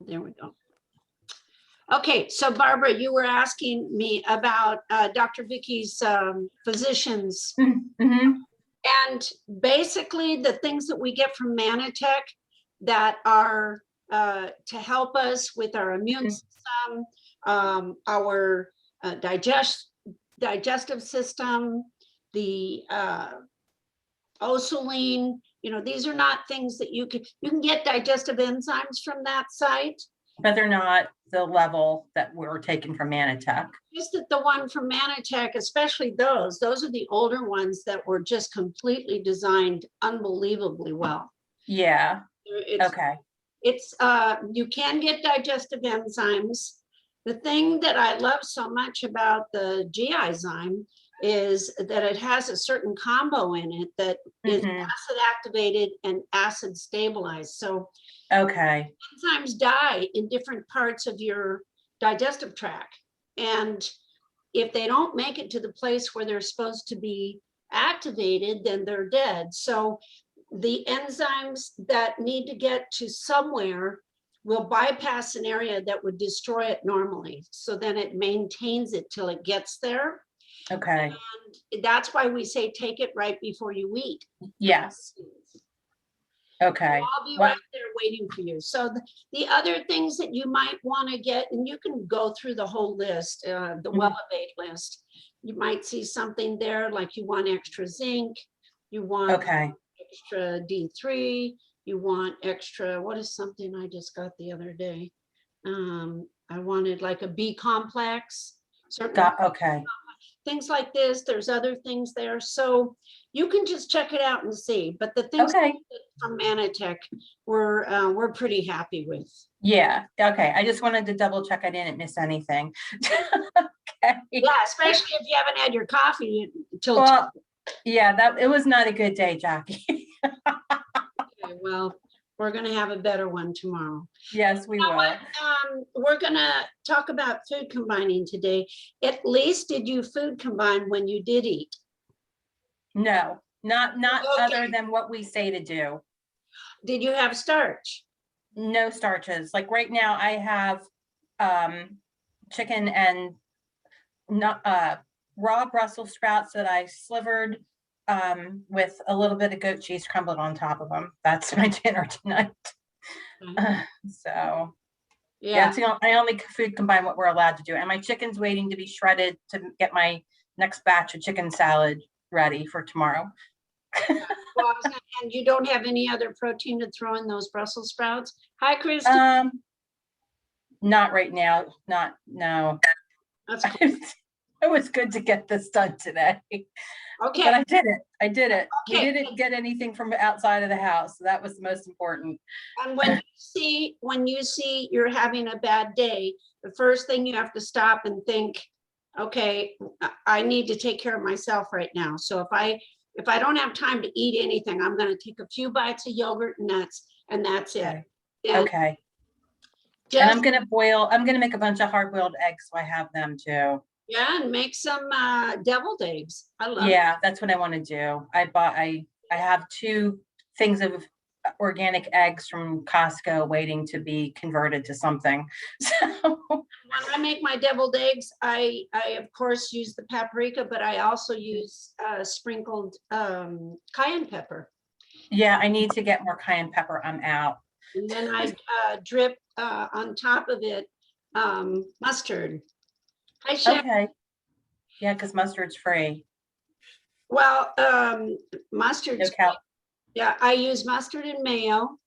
There we go. Okay, so Barbara, you were asking me about Dr. Vicky's physicians. Mm-hmm. And basically the things that we get from Manatech that are to help us with our immune system, our digestive system, the Osaline, these are not things that you can get digestive enzymes from that site. But they're not the level that we're taking from Manatech. Just that the one from Manatech, especially those are the older ones that were just completely designed unbelievably well. Yeah. Okay. It's you can get digestive enzymes. The thing that I love so much about the GI-zyme is that it has a certain combo in it that is acid activated and acid stabilized. So okay, enzymes die in different parts of your digestive tract. And if they don't make it to the place where they're supposed to be activated, then they're dead. So the enzymes that need to get to somewhere will bypass an area that would destroy it normally. So then it maintains it till it gets there. Okay. And that's why we say take it right before you eat. Yes. Okay. So I'll be right there waiting for you. So the other things that you might want to get, and you can go through the whole list, the Wellevate list. You might see something there like you want extra zinc, you want extra D3, you want extra, what is something I just got the other day? I wanted like a B complex. Okay. Things like this, there's other things there. So you can just check it out and see. But the things from Manatech we're pretty happy with. Yeah. Okay. I just wanted to double check I didn't miss anything. Okay. Yeah, especially if you haven't had your coffee until. Well, yeah, it was not a good day, Jackie. Okay, well, we're going to have a better one tomorrow. Yes, we will. We're going to talk about food combining today. At least did you food combine when you did eat? No, not other than what we say to do. Did you have starch? No starches. Like right now I have chicken and raw Brussels sprouts that I slivered with a little bit of goat cheese crumbled on top of them. That's my dinner tonight. So yeah, I only food combine what we're allowed to do. And my chicken's waiting to be shredded to get my next batch of chicken salad ready for tomorrow. Well, and you don't have any other protein to throw in those Brussels sprouts? Hi, Christy. Not right now. No. That's cool. It was good to get this done today. Okay. But I did it. Okay. We didn't get anything from outside of the house. So that was the most important. And when you see you're having a bad day, the first thing you have to stop and think, okay, I need to take care of myself right now. So if I don't have time to eat anything, I'm going to take a few bites of yogurt and nuts, and that's it. Okay. And I'm going to make a bunch of hard-boiled eggs so I have them too. Yeah, and make some deviled eggs. I love that's what I want to do. I have 2 things of organic eggs from Costco waiting to be converted to something. So when I make my deviled eggs, I of course use the paprika, but I also use sprinkled cayenne pepper. Yeah, I need to get more cayenne pepper. I'm out. And then I drip on top of it mustard. Hi, Sharon. Okay. Yeah, because mustard's free. Well, mustard's yeah, I use mustard and mayo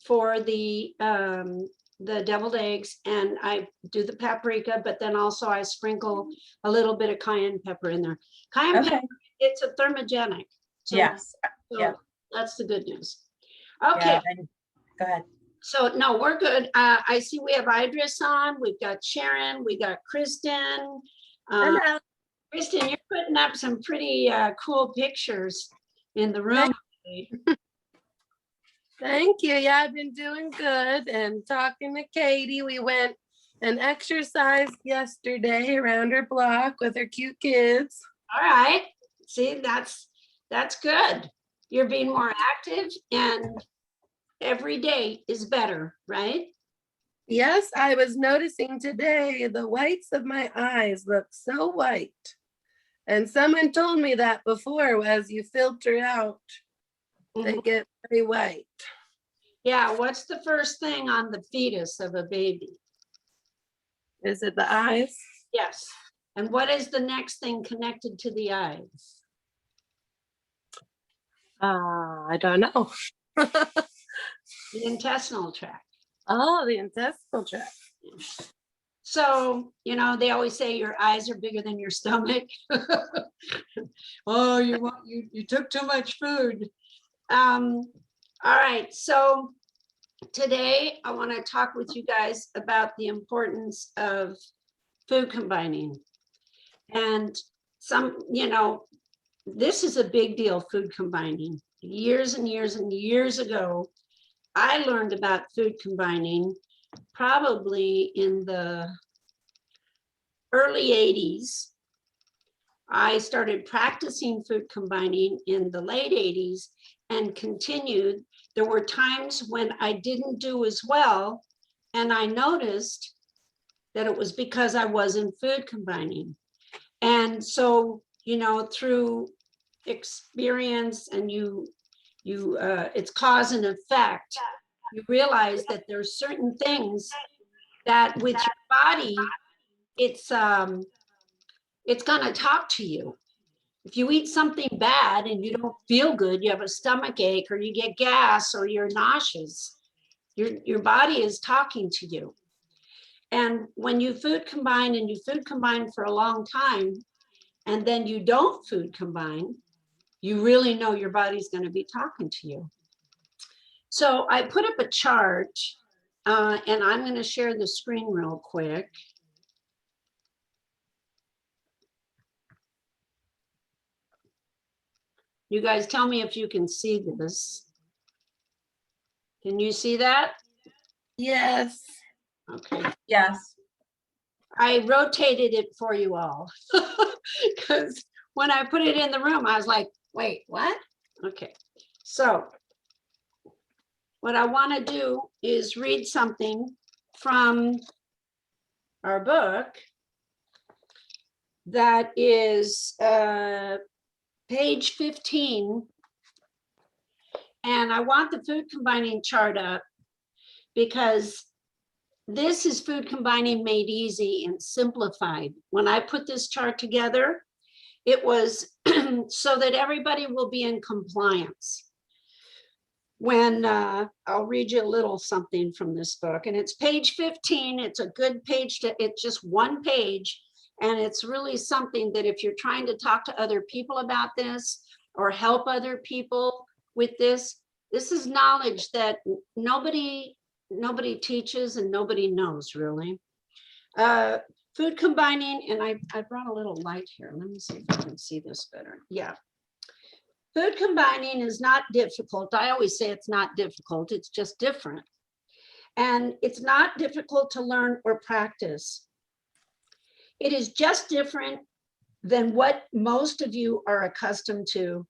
for the deviled eggs, and I do the paprika, but then also I sprinkle a little bit of cayenne pepper in there. Cayenne pepper, it's a thermogenic. So, yes. That's the good news. Okay. Yeah, go ahead. So no, we're good. I see we have Idris on. We've got Sharon. We got Kristen. Hello. Kristen, you're putting up some pretty cool pictures in the room. Thank you. Yeah, I've been doing good and talking to Katie. We went and exercised yesterday around her block with her cute kids. All right. See, that's good. You're being more active, and every day is better, right? Yes, I was noticing today the whites of my eyes look so white. And someone told me that before, as you filter out, they Mhm. get very white. Yeah, what's the first thing on the fetus of a baby? Is it the eyes? Yes. And what is the next thing connected to the eyes? I don't know. The intestinal tract. Oh, the intestinal tract. So, you know, they always say your eyes are bigger than your stomach. Oh, you took too much food. All right, so today I want to talk with you guys about the importance of food combining. And this is a big deal, food combining. Years and years and years ago, I learned about food combining probably in the early 80s. I started practicing food combining in the late 80s and continued. There were times when I didn't do as well, and I noticed that it was because I wasn't food combining. And so, through experience and it's cause and effect, you realize that there's certain things that with your body, it's going to talk to you. If you eat something bad and you don't feel good, you have a stomach ache or you get gas or you're nauseous, your body is talking to you. And when you food combine and you food combine for a long time, and then you don't food combine, you really know your body's going to be talking to you. So I put up a chart, and I'm going to share the screen real quick. You guys tell me if you can see this. Can you see that? Yes. Okay. Yes. I rotated it for you all because when I put it in the room, I was like, wait, what? Okay. So what I want to do is read something from our book that is page 15. And I want the food combining chart up because this is food combining made easy and simplified. When I put this chart together, it was so that everybody will be in compliance. When I'll read you a little something from this book, and it's page 15. It's a good page it's just one page. And it's really something that if you're trying to talk to other people about this or help other people with this is knowledge that nobody teaches and nobody knows really. Food combining, and I brought a little light here. Let me see if I can see this better. Yeah. Food combining is not difficult. I always say it's not difficult. It's just different. And it's not difficult to learn or practice. It is just different than what most of you are accustomed to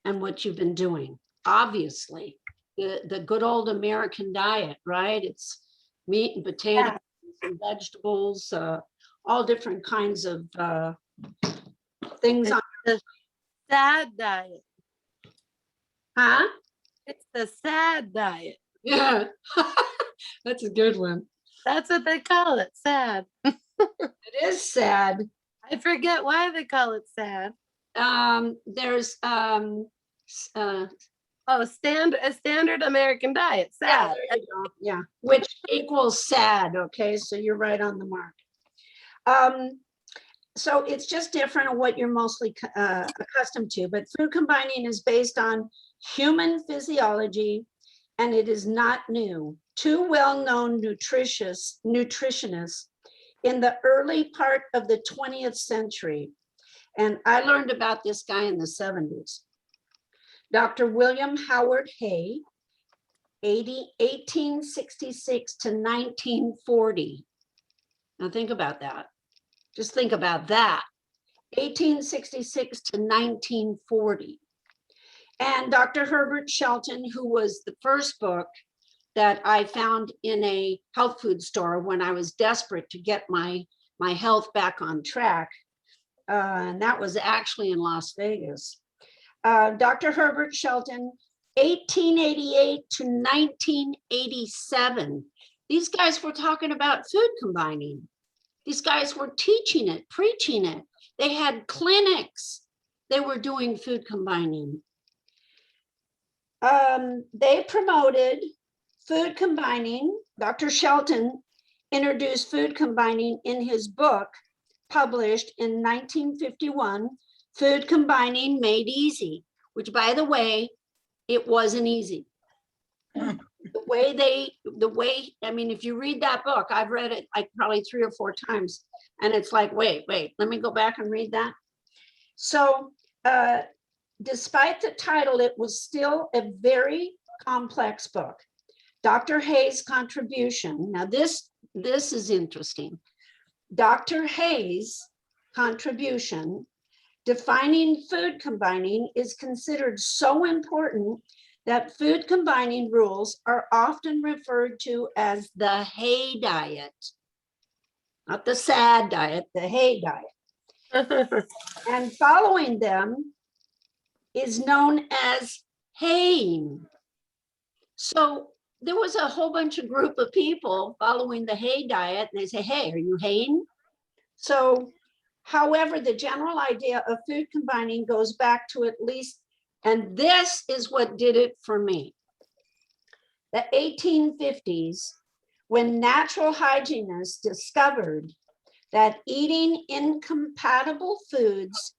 and what you've been doing. Obviously, the good old American diet, right? It's meat and potatoes and vegetables, all different kinds of things on the sad diet. Huh? It's the sad diet. Yeah, that's a good one. That's what they call it, sad. It is sad. I forget why they call it sad. There's a standard American diet, sad. Yeah, there you go. Yeah, which equals sad. Okay, so you're right on the mark. So it's just different on what you're mostly accustomed to, but food combining is based on human physiology, and it is not new. Two well-known nutritionists in the early part of the 20th century, and I learned about this guy in the 70s, Dr. William Howard Hay, 1866 to 1940. Now think about that. Just think about that. 1866 to 1940. And Dr. Herbert Shelton, who was the first book that I found in a health food store when I was desperate to get my health back on track. And that was actually in Las Vegas. Dr. Herbert Shelton, 1888 to 1987. These guys were talking about food combining. These guys were teaching it, preaching it. They had clinics. They were doing food combining. They promoted food combining. Dr. Shelton introduced food combining in his book, published in 1951, Food Combining Made Easy, which, by the way, it wasn't easy. The way, I mean, if you read that book, I've read it like probably 3 or 4 times, and it's like, wait, let me go back and read that. So despite the title, it was still a very complex book. Dr. Hayes' contribution, now this is interesting. Dr. Hayes' contribution defining food combining is considered so important that food combining rules are often referred to as the Hay diet. Not the sad diet, the Hay diet. And following them is known as haying. So there was a whole bunch of group of people following the Hay diet, and they say, hey, are you haying? So, however, the general idea of food combining goes back to at least, and this is what did it for me, the 1850s, when natural hygienists discovered that eating incompatible foods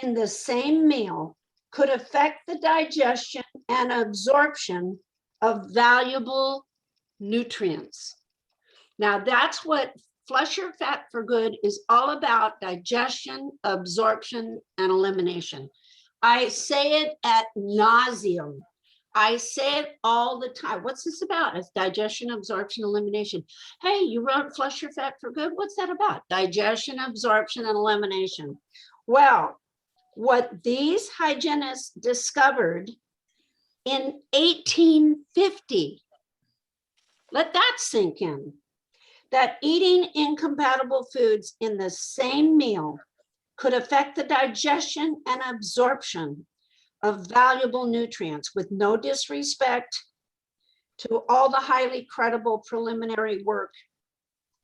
in the same meal could affect the digestion and absorption of valuable nutrients. Now, that's what Flush Your Fat for Good is all about: digestion, absorption, and elimination. I say it ad nauseum. I say it all the time. What's this about? It's digestion, absorption, elimination. Hey, you wrote Flush Your Fat for Good. What's that about? Digestion, absorption, and elimination. Well, what these hygienists discovered in 1850, let that sink in, that eating incompatible foods in the same meal could affect the digestion and absorption of valuable nutrients, with no disrespect to all the highly credible preliminary work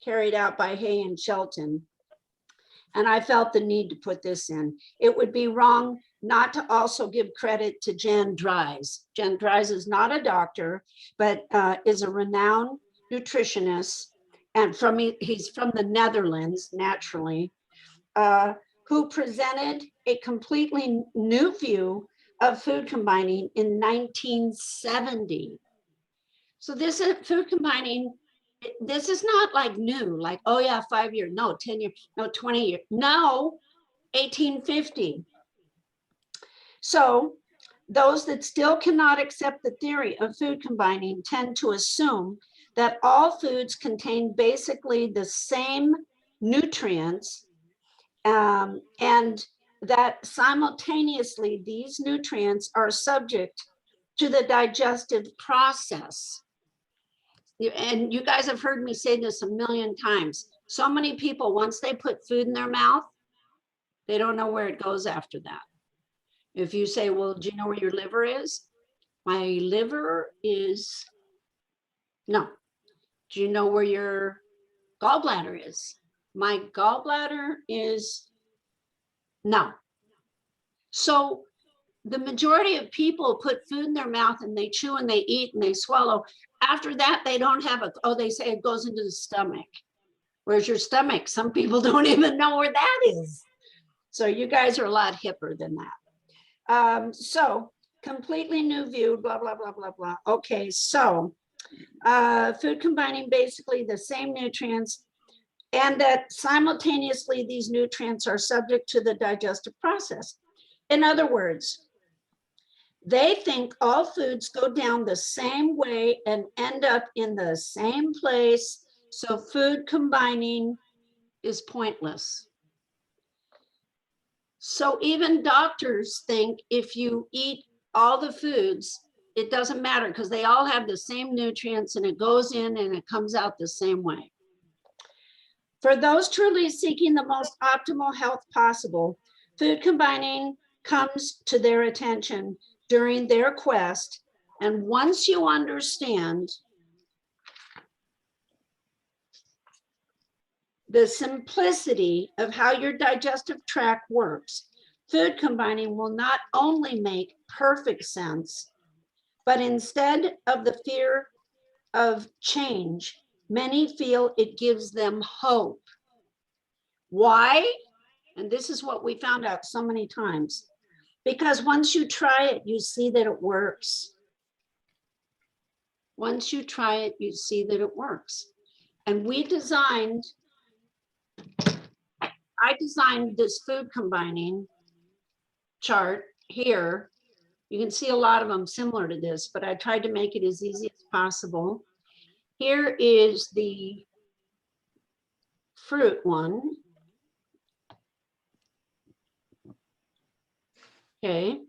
carried out by Hay and Shelton. And I felt the need to put this in. It would be wrong not to also give credit to Jan Dries. Jan Dries is not a doctor, but is a renowned nutritionist, and he's from the Netherlands, naturally, who presented a completely new view of food combining in 1970. So this is food combining. This is not like new, like, oh yeah, 5 years, no, 10 years, no, 20 years, no, 1850. So those that still cannot accept the theory of food combining tend to assume that all foods contain basically the same nutrients, and that simultaneously these nutrients are subject to the digestive process. And you guys have heard me say this a million times. So many people, once they put food in their mouth, they don't know where it goes after that. If you say, well, do you know where your liver is? My liver is, no. Do you know where your gallbladder is? My gallbladder is, no. So the majority of people put food in their mouth and they chew and they eat and they swallow. After that, they don't have a, oh, they say it goes into the stomach. Where's your stomach? Some people don't even know where that is. So you guys are a lot hipper than that. So completely new view, blah, blah, blah, blah, blah. Okay, so food combining basically the same nutrients, and that simultaneously these nutrients are subject to the digestive process. In other words, they think all foods go down the same way and end up in the same place, so food combining is pointless. So even doctors think if you eat all the foods it doesn't matter because they all have the same nutrients and it goes in and it comes out the same way. For those truly seeking the most optimal health possible, food combining comes to their attention during their quest. And once you understand the simplicity of how your digestive tract works, food combining will not only make perfect sense, but instead of the fear of change, many feel it gives them hope. Why? And this is what we found out so many times. Because once you try it, you see that it works. Once you try it, you see that it works. And I designed this food combining chart here. You can see a lot of them similar to this, but I tried to make it as easy as possible. Here is the fruit one. Okay.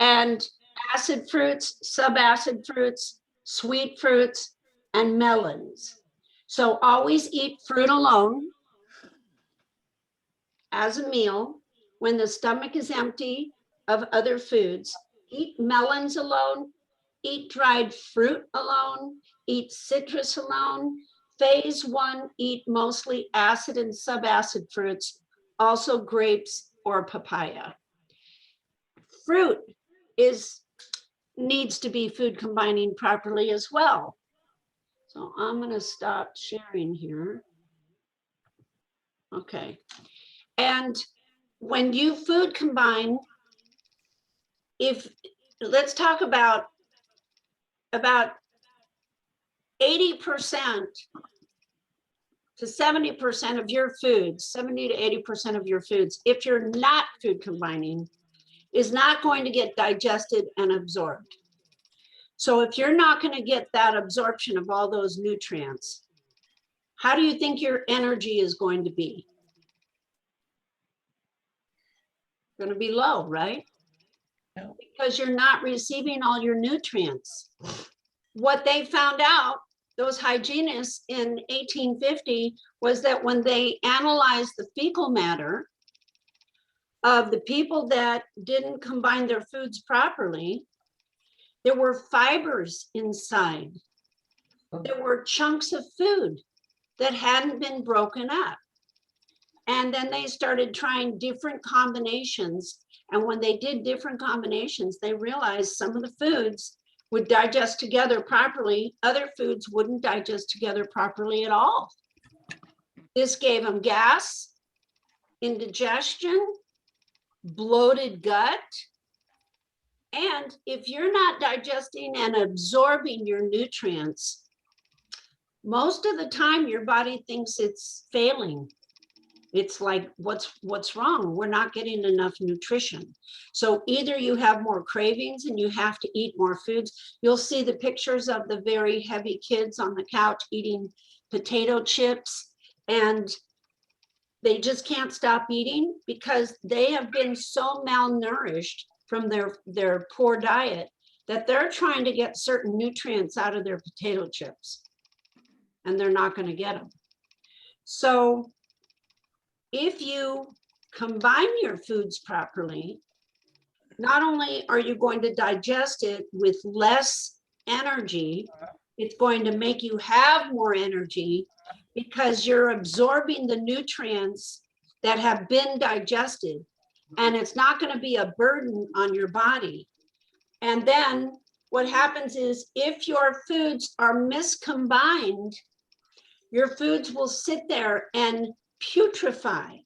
And acid fruits, subacid fruits, sweet fruits, and melons. So always eat fruit alone as a meal when the stomach is empty of other foods. Eat melons alone, eat dried fruit alone, eat citrus alone. Phase 1, eat mostly acid and subacid fruits, also grapes or papaya. Fruit needs to be food combining properly as well. So I'm going to stop sharing here. Okay. And when you food combine, let's talk about 80% to 70% of your foods, 70 to 80% of your foods, if you're not food combining, is not going to get digested and absorbed. So if you're not going to get that absorption of all those nutrients, how do you think your energy is going to be? Going to be low, right? No. Because you're not receiving all your nutrients. What they found out, those hygienists in 1850, was that when they analyzed the fecal matter of the people that didn't combine their foods properly, there were fibers inside. There were chunks of food that hadn't been broken up. And then they started trying different combinations. And when they did different combinations, they realized some of the foods would digest together properly. Other foods wouldn't digest together properly at all. This gave them gas, indigestion, bloated gut. And if you're not digesting and absorbing your nutrients, most of the time your body thinks it's failing. It's like, what's wrong? We're not getting enough nutrition. So either you have more cravings and you have to eat more foods. You'll see the pictures of the very heavy kids on the couch eating potato chips, and they just can't stop eating because they have been so malnourished from their poor diet that they're trying to get certain nutrients out of their potato chips, and they're not going to get them. So if you combine your foods properly, not only are you going to digest it with less energy, it's going to make you have more energy because you're absorbing the nutrients that have been digested, and it's not going to be a burden on your body. And then what happens is if your foods are miscombined, your foods will sit there and putrefy.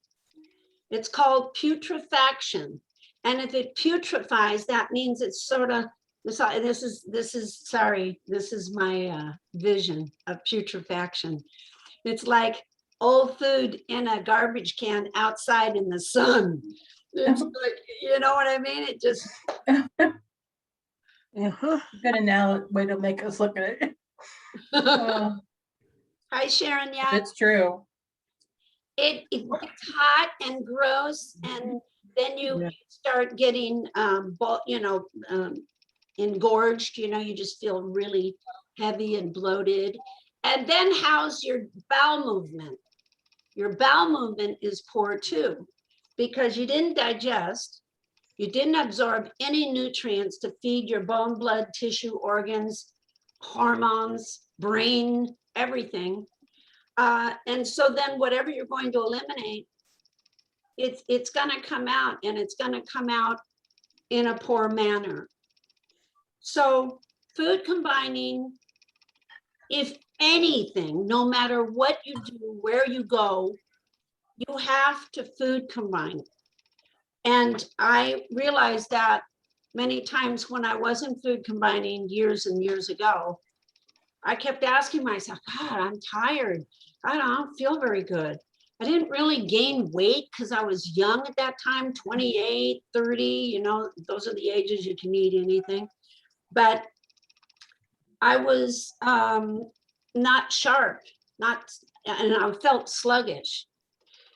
It's called putrefaction. And if it putrefies, that means it's sort of, this is my vision of putrefaction. It's like old food in a garbage can outside in the sun. It's like, you know what I mean? It just. Good analogy, way to make us look at it. Hi, Sharon. Yeah, It's true. it gets hot and gross, and then you start getting engorged, you just feel really heavy and bloated. And then how's your bowel movement? Your bowel movement is poor too, because you didn't digest, you didn't absorb any nutrients to feed your bone, blood, tissue, organs, hormones, brain, everything. And so then whatever you're going to eliminate, it's going to come out, and it's going to come out in a poor manner. So food combining, if anything, no matter what you do, where you go, you have to food combine. And I realized that many times when I wasn't food combining years and years ago, I kept asking myself, God, I'm tired. I don't feel very good. I didn't really gain weight because I was young at that time, 28, 30, those are the ages you can eat anything. But I was not sharp, and I felt sluggish.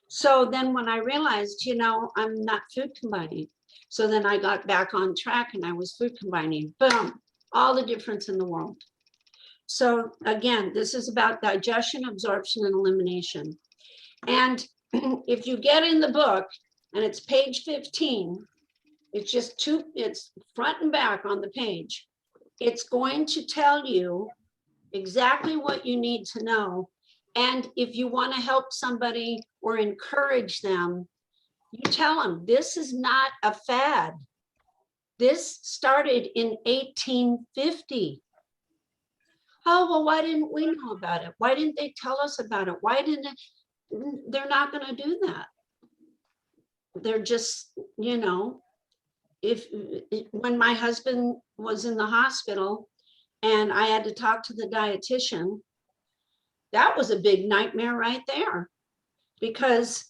So then when I realized, I'm not food combining. So then I got back on track and I was food combining. Boom, all the difference in the world. So again, this is about digestion, absorption, and elimination. And if you get in the book, and it's page 15, it's front and back on the page. It's going to tell you exactly what you need to know. And if you want to help somebody or encourage them, you tell them this is not a fad. This started in 1850. Oh, well, why didn't we know about it? Why didn't they tell us about it? Why didn't it? They're not going to do that. They're just, when my husband was in the hospital and I had to talk to the dietitian, that was a big nightmare right there, because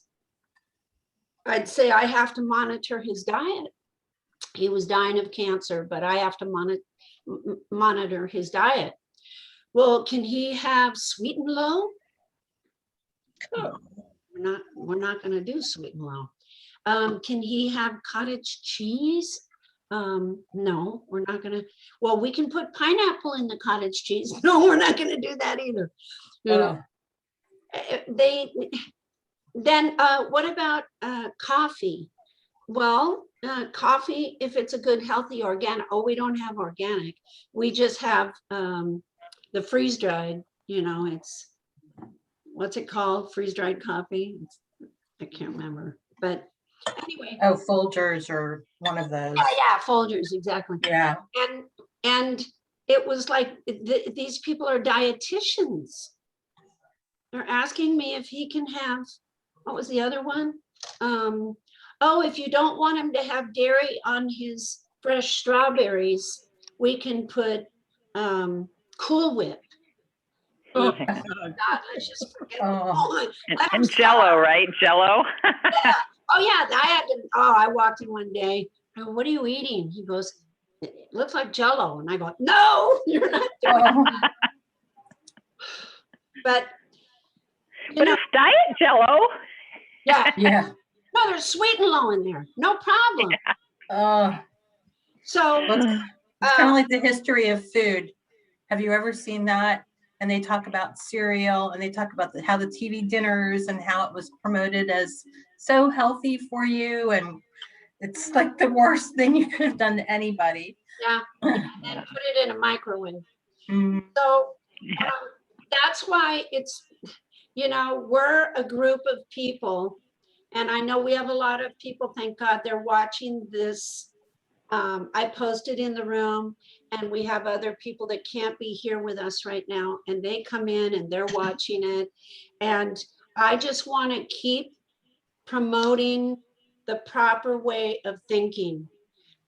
I'd say I have to monitor his diet. He was dying of cancer, but I have to monitor his diet. Well, can he have sweet and low? Oh, we're not going to do sweet and low. Can he have cottage cheese? No, we're not going to. Well, we can put pineapple in the cottage cheese. No, we're not going to do that either. What about coffee? Well, coffee, if it's a good, healthy, organic. Oh, we don't have organic. We just have the freeze dried. It's, what's it called? Freeze dried coffee. I can't remember, but anyway. Oh, Folgers or one of those. Yeah, Folgers, exactly. Yeah. And it was like these people are dietitians. They're asking me if he can have, what was the other one? If you don't want him to have dairy on his fresh strawberries, we can put Cool Whip. Oh God, let's just forget. And Jello, right? Jello. Yeah. Oh yeah, I walked in one day. I go, what are you eating? He goes, it looks like Jello. And I go, no, you're not doing that. But it's diet Jello. Yeah. No, there's sweet and low in there. No problem. So it's kind of like the history of food. Have you ever seen that? And they talk about cereal, and they talk about how the TV dinners and how it was promoted as so healthy for you. And it's like the worst thing you could have done to anybody. Yeah, and put it in a microwave. Mm-hmm. So that's why it's, we're a group of people. And I know we have a lot of people, thank God, they're watching this. I posted in the room, and we have other people that can't be here with us right now, and they come in and they're watching it. And I just want to keep promoting the proper way of thinking,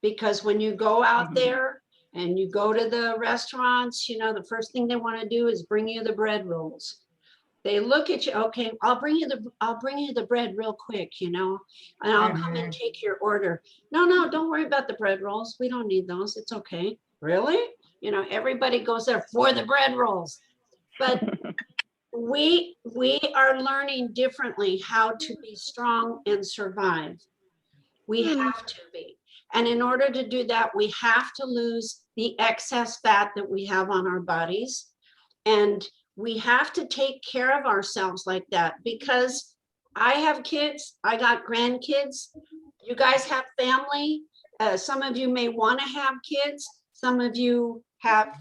because when you go out there and you go to the restaurants, the first thing they want to do is bring you the bread rolls. They look at you, okay, I'll bring you the bread real quick, and I'll come and take your order. No, don't worry about the bread rolls. We don't need those. It's okay. Really? Everybody goes there for the bread rolls. But we are learning differently how to be strong and survive. We have to be. And in order to do that, we have to lose the excess fat that we have on our bodies. And we have to take care of ourselves like that, because I have kids, I got grandkids, you guys have family. Some of you may want to have kids. Some of you have,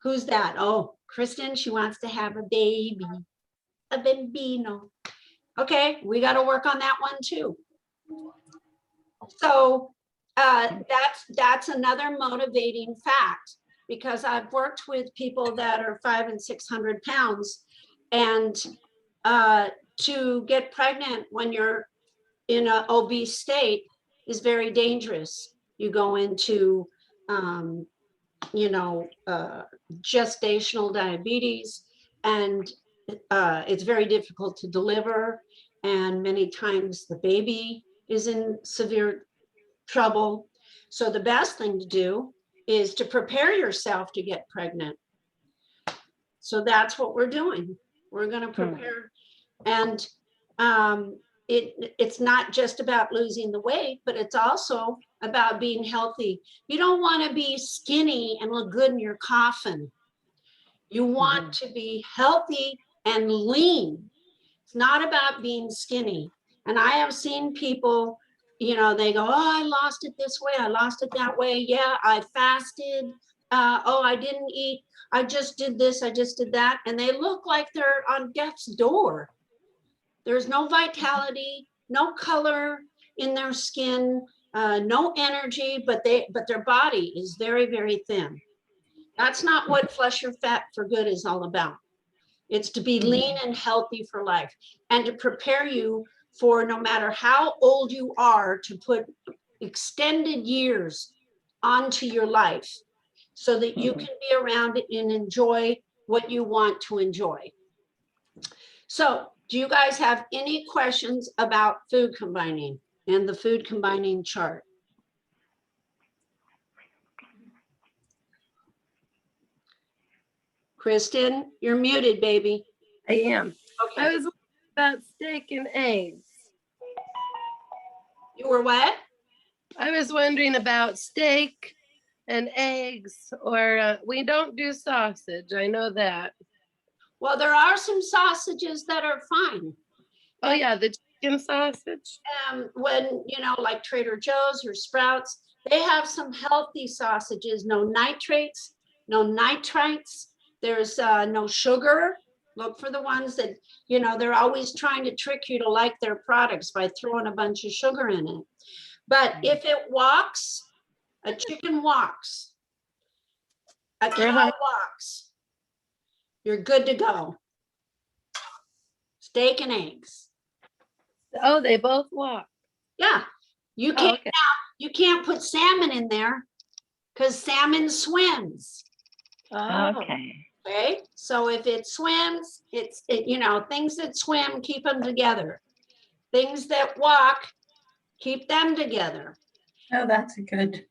who's that? Oh, Kristen, she wants to have a baby, a bambino. Okay, we got to work on that one too. So that's another motivating fact, because I've worked with people that are 500 and 600 pounds, and to get pregnant when you're in an obese state is very dangerous. You go into, gestational diabetes, and it's very difficult to deliver. And many times the baby is in severe trouble. So the best thing to do is to prepare yourself to get pregnant. So that's what we're doing. We're going to prepare. And it's not just about losing the weight, but it's also about being healthy. You don't want to be skinny and look good in your coffin. You want to be healthy and lean. It's not about being skinny. And I have seen people, they go, oh, I lost it this way, I lost it that way. Yeah, I fasted. I didn't eat. I just did this, I just did that. And they look like they're on death's door. There's no vitality, no color in their skin, no energy, but their body is very, very thin. That's not what Flush Your Fat for Good is all about. It's to be lean and healthy for life, and to prepare you for, no matter how old you are, to put extended years onto your life so that you can be around it and enjoy what you want to enjoy. So, do you guys have any questions about food combining and the food combining chart? Kristen, you're muted, baby. I am. Okay. I was wondering about steak and eggs. You were what? I was wondering about steak and eggs, or we don't do sausage. I know that. Well, there are some sausages that are fine. Oh yeah, the chicken sausage. When, like Trader Joe's or Sprouts, they have some healthy sausages, no nitrates, no nitrites. There's no sugar. Look for the ones that, they're always trying to trick you to like their products by throwing a bunch of sugar in it. But if it walks, a chicken walks, a cow walks, you're good to go. Steak and eggs. Oh, they both walk. Yeah, you can't you can't put salmon in there because salmon swims. Oh. Okay, so if it swims, things that swim, keep them together. Things that walk, keep them together. Oh, that's good.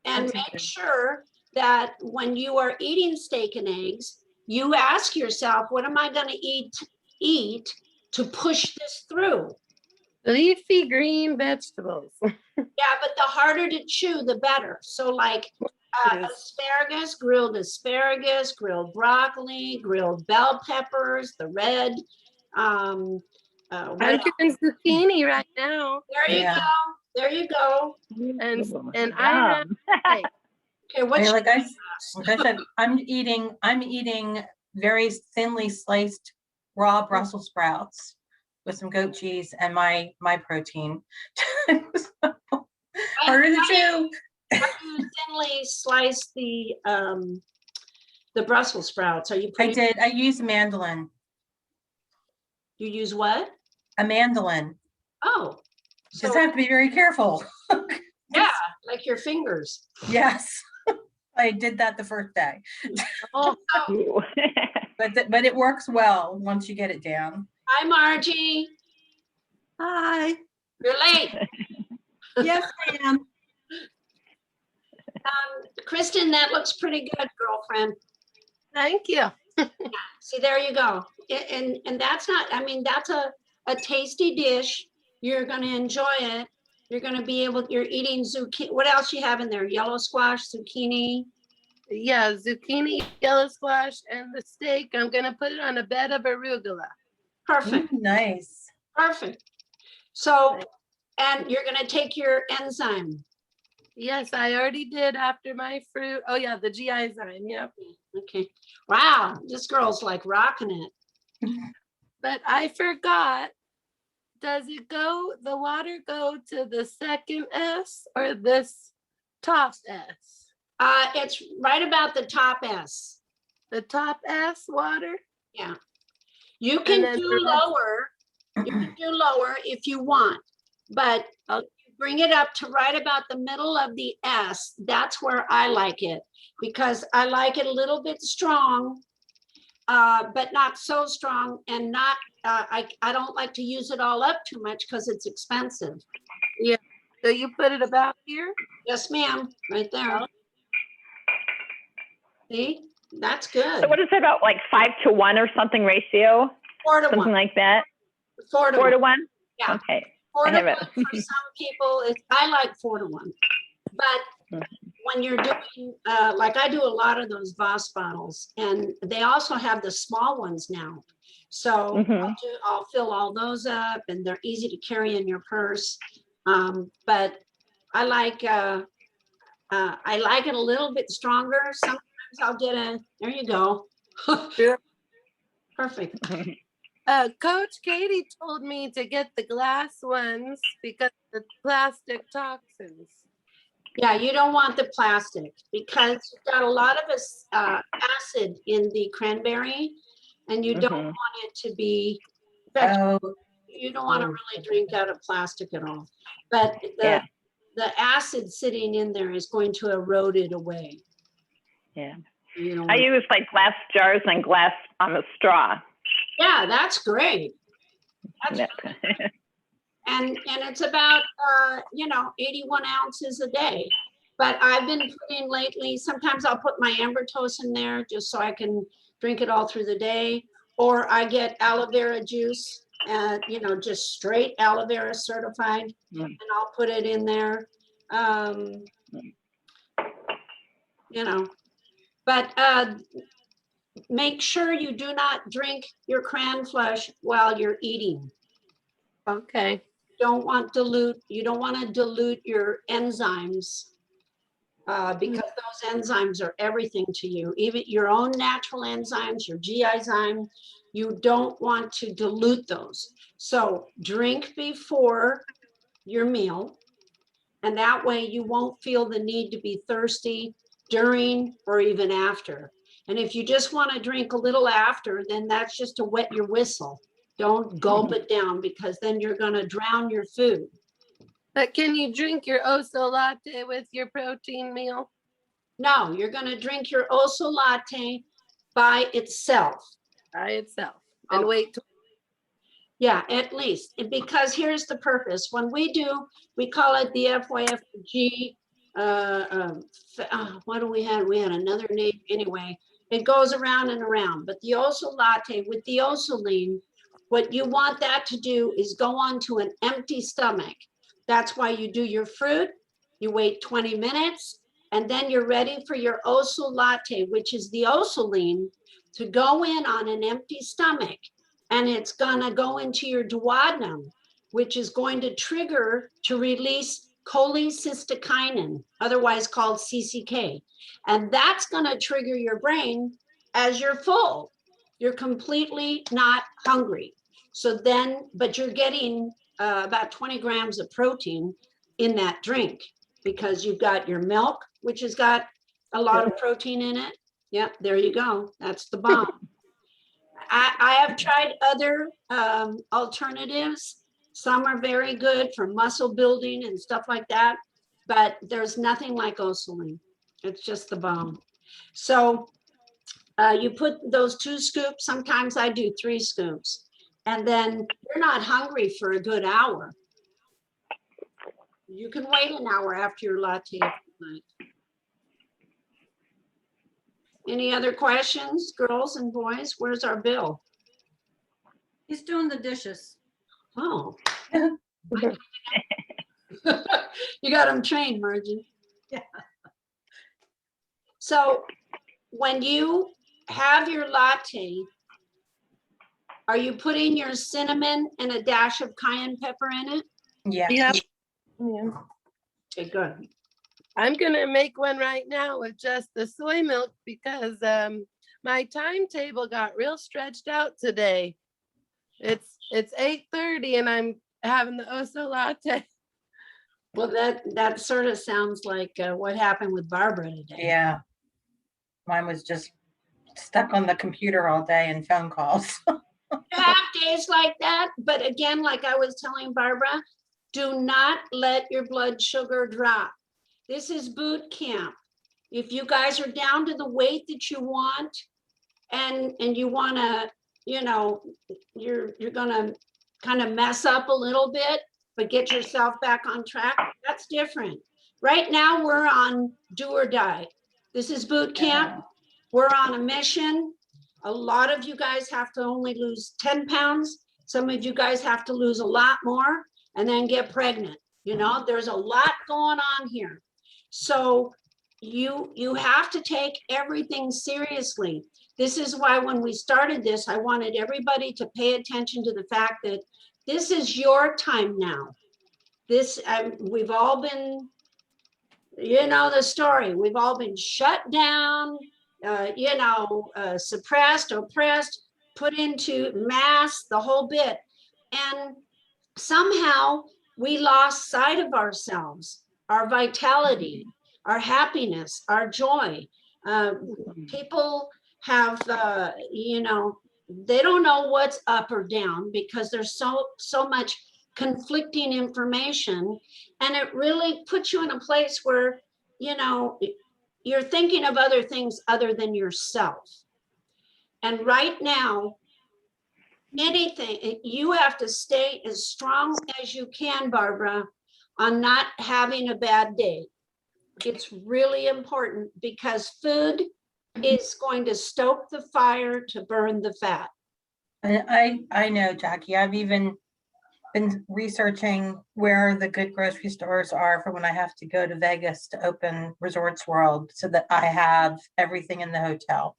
And make sure that when you are eating steak and eggs, you ask yourself, what am I going to eat to push this through? Leafy green vegetables. Yeah, but the harder to chew, the better. So like asparagus, grilled broccoli, grilled bell peppers, the red. I'm doing zucchini right now. There you go. There you go. And I Okay, what's like I said, I'm eating very thinly sliced raw Brussels sprouts with some goat cheese and my protein. Harder to chew. How do you thinly slice the Brussels sprouts? I use mandolin. You use what? A mandolin. Oh. Just have to be very careful. Yeah, like your fingers. Yes. I did that the first day. Oh. But it works well once you get it down. Hi, Margie. Hi. You're late. Yes, I am. Kristen, that looks pretty good, girlfriend. Thank you. See, there you go. And that's not, that's a tasty dish. You're going to enjoy it. You're gonna be able, you're eating zucchini. What else you have in there? Yellow squash, zucchini? Yeah, zucchini, yellow squash, and the steak. I'm gonna put it on a bed of arugula. Perfect, Nice. perfect. So, and you're gonna take your enzyme. Yes, I already did after my fruit. Oh yeah, the GI enzyme. Yep. Okay. Wow, this girl's like rocking it. But I forgot. Does it go? The water go to the second S or this top S? It's right about the top S. The top S water. Yeah. You can then do the rest- lower. You can do lower if you want, but bring it up to right about the middle of the S. That's where I like it because I like it a little bit strong, but not so strong and not, I don't like to use it all up too much because it's expensive. So you put it about here. Yes, ma'am, right there. See, that's good. So what is it about like 5-to-1 or something ratio? 4 to Something 1. like that? 4 to 4 1. to 1? Yeah. Okay. 4 I to have 1 it. for some people, I like 4 to 1. But when you're doing, like I do a lot of those Voss bottles, and they also have the small ones now. So I'll fill all those up, and they're easy to carry in your purse. But I like it a little bit stronger. Sometimes I'll get there you go. Yeah. Perfect. Coach Katie told me to get the glass ones because of the plastic toxins. Yeah, you don't want the plastic because you've got a lot of acid in the cranberry, and you don't want it to be, Oh, you don't want to really drink out of plastic at all. But the acid sitting in there is going to erode it away. Yeah. You don't I want, use like glass jars and glass on a straw. yeah, that's great. That's and it's about 81 ounces a day. But I've been putting lately, sometimes I'll put my ambertose in there just so I can drink it all through the day, or I get aloe vera juice, just straight aloe vera certified, and I'll put it in there. But make sure you do not drink your cran flush while you're eating. Okay. You don't want to dilute your enzymes, because those enzymes are everything to you. Even your own natural enzymes, your GI enzyme, you don't want to dilute those. So drink before your meal, and that way you won't feel the need to be thirsty during or even after. And if you just want to drink a little after, then that's just to wet your whistle. Don't gulp it down because then you're going to drown your food. But can you drink your Oso latte with your protein meal? No, you're going to drink your Oso latte by itself. By itself. And wait. Yeah, at least. Because here's the purpose. When we call it the FYFG. What do we have? We had another name anyway. It goes around and around. But the Oso latte with the Osoline, what you want that to do is go onto an empty stomach. That's why you do your fruit. You wait 20 minutes. And then you're ready for your Oso latte, which is the Osoline, to go in on an empty stomach. And it's gonna go into your duodenum, which is going to trigger to release cholecystokinin, otherwise called CCK. And that's gonna trigger your brain as you're full. You're completely not hungry. So then, but you're getting about 20 grams of protein in that drink because you've got your milk, which has got a lot of protein in it. Yep, there you go. That's the bomb. I have tried other alternatives. Some are very good for muscle building and stuff like that, but there's nothing like Osoline. It's just the bomb. So you put those 2 scoops, sometimes I do 3 scoops, and then you're not hungry for a good hour. You can wait an hour after your latte if you like. Any other questions, girls and boys? Where's our Bill? He's doing the dishes. Oh. You got them trained, Margie. Yeah. So when you have your latte, are you putting your cinnamon and a dash of cayenne pepper in it? Yeah. Yeah. Yeah. Okay, good. I'm gonna make one right now with just the soy milk because my timetable got real stretched out today. It's 8:30 and I'm having the Oso latte. Well, that sort of sounds like what happened with Barbara today. Yeah. Mine was just stuck on the computer all day and phone calls. You have days like that, but again, like I was telling Barbara, do not let your blood sugar drop. This is boot camp. If you guys are down to the weight that you want and you want to, you know, you're going to kind of mess up a little bit, but get yourself back on track, that's different. Right now we're on do or die. This is boot camp. Yeah. We're on a mission. A lot of you guys have to only lose 10 pounds. Some of you guys have to lose a lot more and then get pregnant. You know, there's a lot going on here. So you have to take everything seriously. This is why when we started this, I wanted everybody to pay attention to the fact that this is your time now. We've all been, you know the story. We've all been shut down, suppressed, oppressed, put into mass, the whole bit. And somehow we lost sight of ourselves, our vitality, our happiness, our joy. People have, they don't know what's up or down because there's so much conflicting information, and it really puts you in a place where, you know, you're thinking of other things other than yourself. And right now, anything, you have to stay as strong as you can, Barbara, on not having a bad day. It's really important because food is going to stoke the fire to burn the fat. I know, Jackie. I've even been researching where the good grocery stores are for when I have to go to Vegas to open Resorts World so that I have everything in the hotel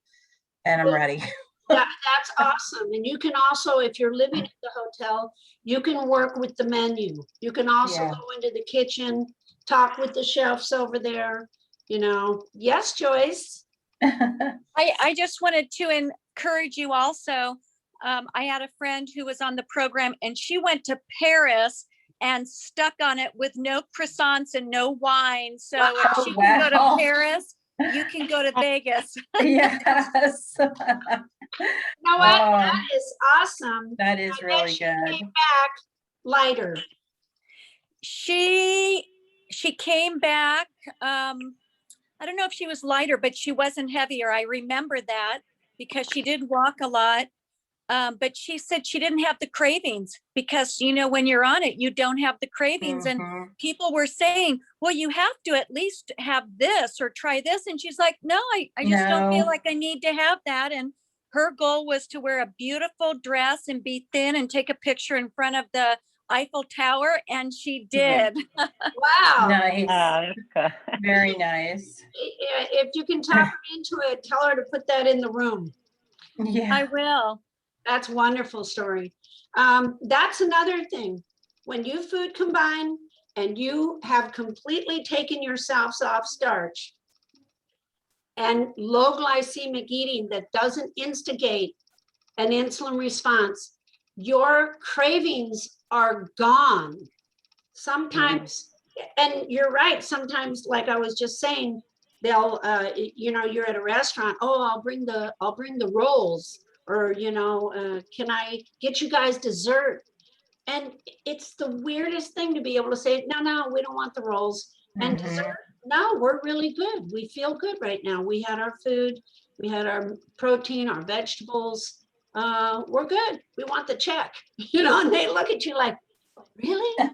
and I'm ready. That's awesome. And you can also, if you're living at the hotel, you can work with the menu. You can also Yeah. go into the kitchen, talk with the chefs over there, you know. Yes, Joyce? I just wanted to encourage you also. I had a friend who was on the program and she went to Paris and stuck on it with no croissants and no wine. So if she can go Wow. to Paris, you can go to Vegas. Yes. You know what? Oh, That is awesome. that is I bet really she good. came back lighter. She came back. I don't know if she was lighter, but she wasn't heavier. I remember that because she did walk a lot. But she said she didn't have the cravings because, you know, when you're on it, you don't have the cravings. And people were saying, well, you have to at least have this or try this. And she's like, no, I just don't feel No. like I need to have that. And her goal was to wear a beautiful dress and be thin and take a picture in front of the Eiffel Tower. And she did. Wow. Nice. that's good. Very nice. If you can talk her into it, tell her to put that in the room. Yeah. I will. That's a wonderful story. That's another thing. When you food combine and you have completely taken yourselves off starch and low glycemic eating that doesn't instigate an insulin response, your cravings are gone. Sometimes, and you're right, sometimes, like I was just saying, they'll, you're at a restaurant, oh, I'll bring the rolls. Or, can I get you guys dessert? And it's the weirdest thing to be able to say, no, we don't want the rolls. And dessert, no, we're really good. We feel good right now. We had our food, we had our protein, our vegetables. We're good. We want the check, and they look at you like, really?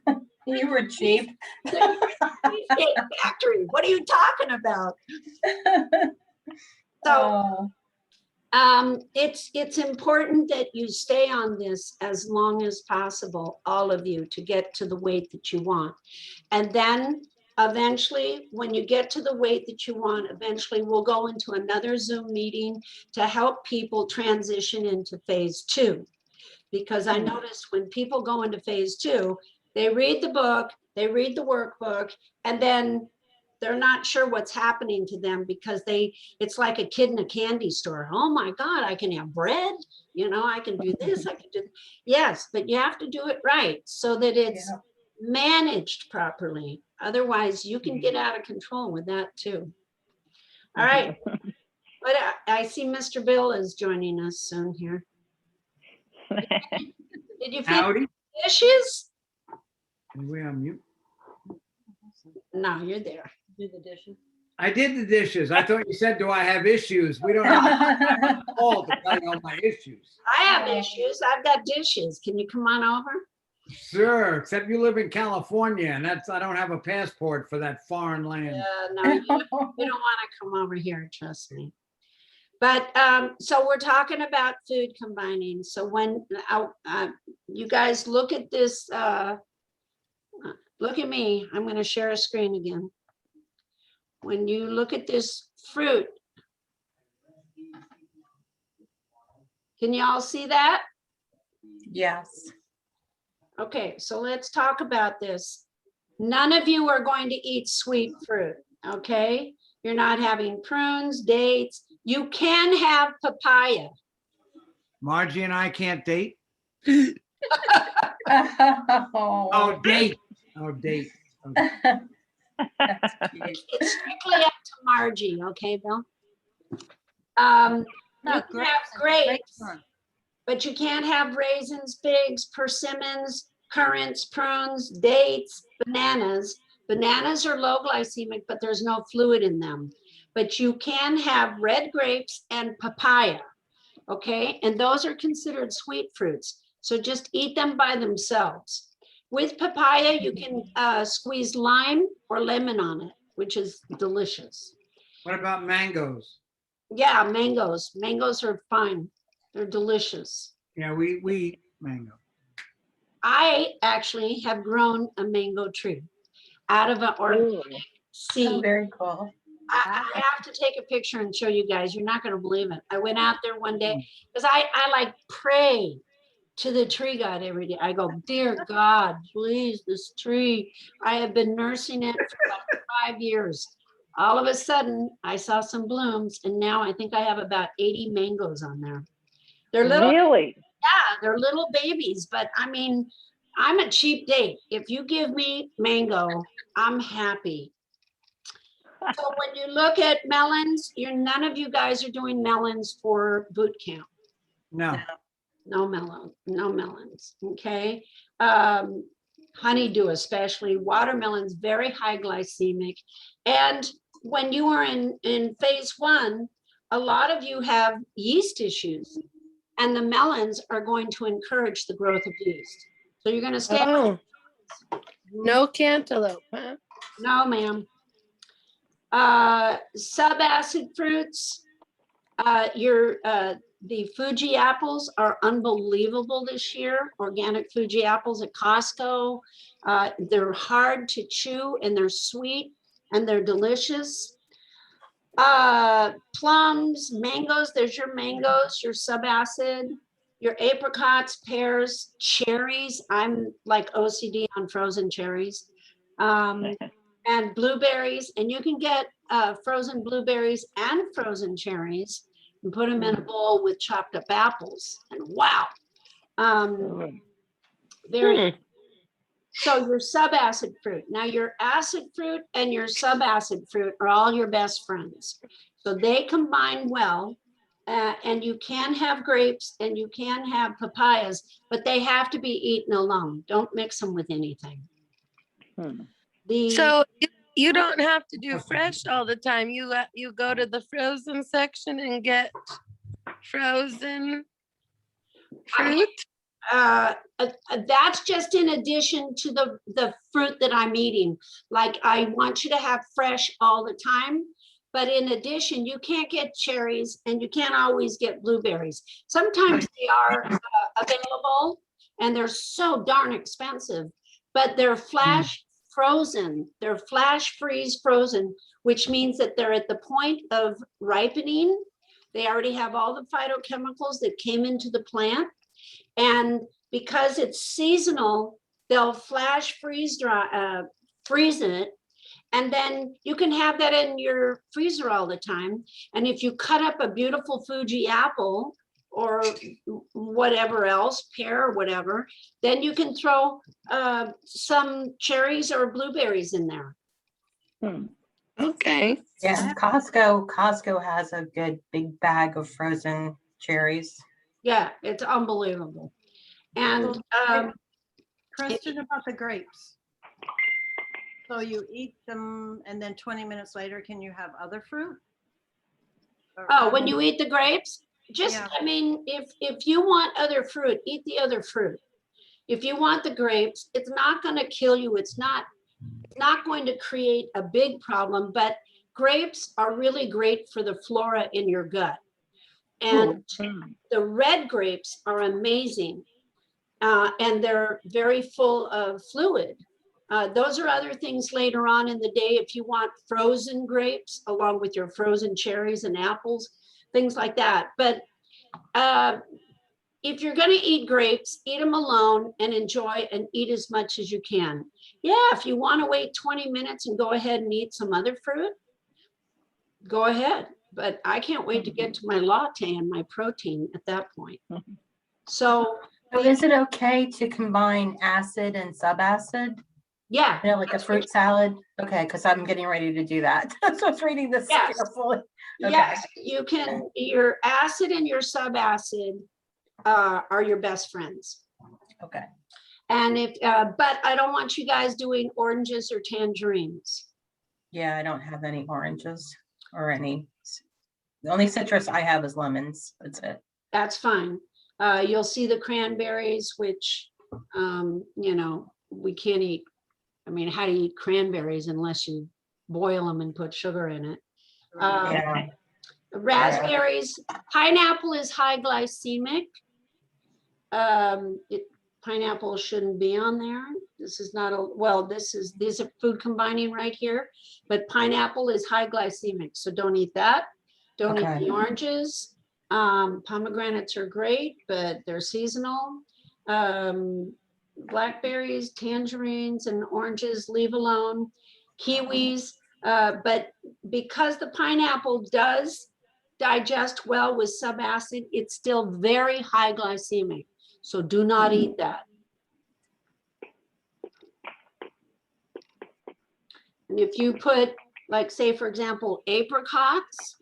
You were cheap. Factory. What are you talking about? So, Oh. It's important that you stay on this as long as possible, all of you, to get to the weight that you want. And then eventually, when you get to the weight that you want, eventually we'll go into another Zoom meeting to help people transition into phase 2. Because I noticed when people go into phase 2, they read the book, they read the workbook, and then they're not sure what's happening to them because it's like a kid in a candy store. Oh my God, I can have bread, I can do this, I can do, yes, but you have to do it right so that it's managed properly. Otherwise, you can get out of control with that too. All right. But I see Mr. Bill is joining us soon here. Did you finish Howdy. the dishes? We on mute. No, you're there. Do the dishes. I did the dishes. I thought you said, do I have issues? We don't have a call to tell you all my issues. I have issues. I've got dishes. Can you come on over? Sure, except you live in California and I don't have a passport for that foreign land. No, you don't want to come over here, trust me. But so we're talking about food combining. So when you guys look at this, look at me. I'm going to share a screen again. When you look at this fruit, can you all see that? Yes. Okay, so let's talk about this. None of you are going to eat sweet fruit, okay? You're not having prunes, dates. You can have papaya. Margie and I can't date. Oh, Date. Oh, date. Okay. that's cute. It's strictly up to Margie, okay, Bill? You can have grapes, but you can't have raisins, figs, persimmons, currants, prunes, dates, bananas. Bananas are low glycemic, but there's no fluid in them. But you can have red grapes and papaya, okay? And those are considered sweet fruits. So just eat them by themselves. With papaya, you can squeeze lime or lemon on it, which is delicious. What about mangoes? Yeah, mangoes. Mangoes are fine. They're delicious. Yeah, we eat mango. I actually have grown a mango tree out of an organic seed. Oh, very cool. I have to take a picture and show you guys. You're not going to believe it. I went out there one day because I like pray to the tree God every day. I go, dear God, please, this tree. I have been nursing it for like 5 years. All of a sudden, I saw some blooms, and now I think I have about 80 mangoes on there. They're little. Really? Yeah, they're little babies, but I mean, I'm a cheap date. If you give me mango, I'm happy. So when you look at melons, none of you guys are doing melons for boot camp. No. No melons, okay? Honeydew especially, watermelons, very high glycemic. And when you are in phase 1, a lot of you have yeast issues, and the melons are going to encourage the growth of yeast. So you're gonna stay. Oh, no cantaloupe, huh? No, ma'am. Subacid fruits, the Fuji apples are unbelievable this year. Organic Fuji apples at Costco. They're hard to chew and they're sweet and they're delicious. Plums, mangoes, there's your mangoes, your subacid, your apricots, pears, cherries. I'm like OCD on frozen cherries. And blueberries, and you can get frozen blueberries and frozen cherries and put them in a bowl with chopped up apples, and wow. So your subacid fruit. Now your acid fruit and your subacid fruit are all your best friends. So they combine well, and you can have grapes and you can have papayas, but they have to be eaten alone. Don't mix them with anything. So you don't have to do fresh all the time. You go to the frozen section and get frozen fruit. That's just in addition to the fruit that I'm eating. Like I want you to have fresh all the time. But in addition, you can't get cherries and you can't always get blueberries. Sometimes they are available and they're so darn expensive, but they're flash frozen. They're flash freeze frozen, which means that they're at the point of ripening. They already have all the phytochemicals that came into the plant. And because it's seasonal, they'll flash freeze freeze it. And then you can have that in your freezer all the time. And if you cut up a beautiful Fuji apple or whatever else, pear or whatever, then you can throw some cherries or blueberries in there. Okay. Yeah, Costco has a good big bag of frozen cherries. Yeah, it's unbelievable. And Question about the grapes. So you eat them and then 20 minutes later, can you have other fruit? oh, when you eat the grapes, just, Yeah. I mean, if you want other fruit, eat the other fruit. If you want the grapes, it's not going to kill you. It's not going to create a big problem, but grapes are really great for the flora in your gut. And the red grapes are amazing. And they're very full of fluid. Those are other things later on in the day if you want frozen grapes along with your frozen cherries and apples, things like that. But if you're going to eat grapes, eat them alone and enjoy and eat as much as you can. Yeah, if you want to wait 20 minutes and go ahead and eat some other fruit, go ahead. But I can't wait to get to my latte and my protein at that point. So is it okay to combine acid and subacid? yeah, You know, like a fruit salad? Okay, because I'm getting ready to do that. So I was reading this Yes. carefully. Okay. yes, you can, your acid and your subacid are your best friends. Okay. And if, but I don't want you guys doing oranges or tangerines. Yeah, I don't have any oranges or any. The only citrus I have is lemons. That's it. That's fine. You'll see the cranberries, which, you know, we can't eat. I mean, how do you eat cranberries unless you boil them and put sugar in it? Yeah. Raspberries, pineapple is high glycemic. Pineapple shouldn't be on there. This is not a, well, these are food combining right here, but pineapple is high glycemic, so don't eat that. Don't eat Okay. the oranges. Pomegranates are great, but they're seasonal. Blackberries, tangerines, and oranges, leave alone. Kiwis, but because the pineapple does digest well with subacid, it's still very high glycemic. So do not eat that. And if you put, like, say, for example, apricots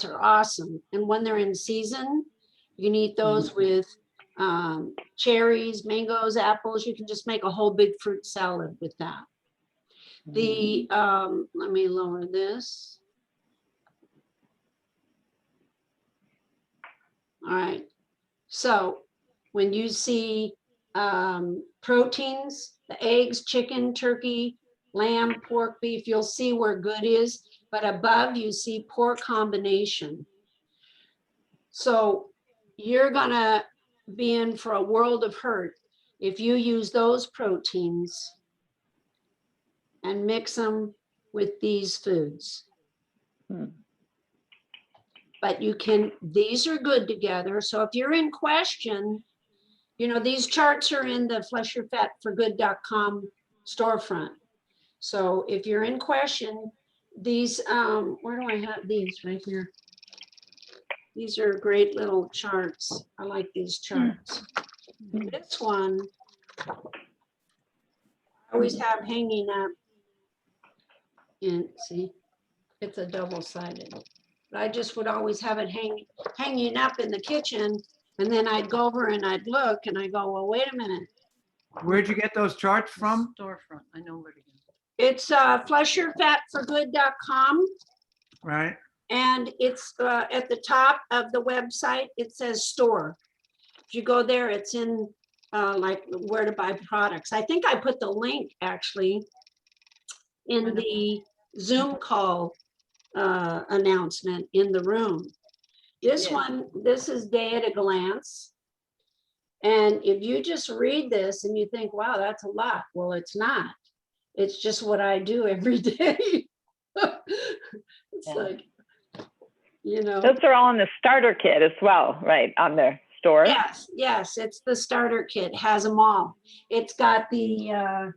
are awesome. And when they're in season, you can eat those with cherries, mangoes, apples. You can just make a whole big fruit salad with that. The, let me lower this. All right. So when you see proteins, the eggs, chicken, turkey, lamb, pork, beef, you'll see where good is, but above you see poor combination. So you're gonna be in for a world of hurt if you use those proteins and mix them with these foods. But you can, these are good together. So if you're in question, you know, these charts are in the fleshyourfatforgood.com storefront. So if you're in question, these, where do I have these? Right here. These are great little charts. I like these charts. This one, I always have hanging up. And see, it's a double-sided. But I just would always have it hanging up in the kitchen. And then I'd go over and I'd look and I go, well, wait a minute. Where'd you get those charts from? Storefront, I know where to get it. It's fleshyourfatforgood.com. Right. And it's at the top of the website, it says store. If you go there, it's in like where to buy products. I think I put the link actually in the Zoom call announcement in the room. This one, this is day at a glance. And if you just read this and you think, wow, that's a lot. Well, it's not. It's just what I do every day. It's like, you know. Those are all in the starter kit as well, right? On their store. Yes, yes, it's the starter kit, has them all. It's got the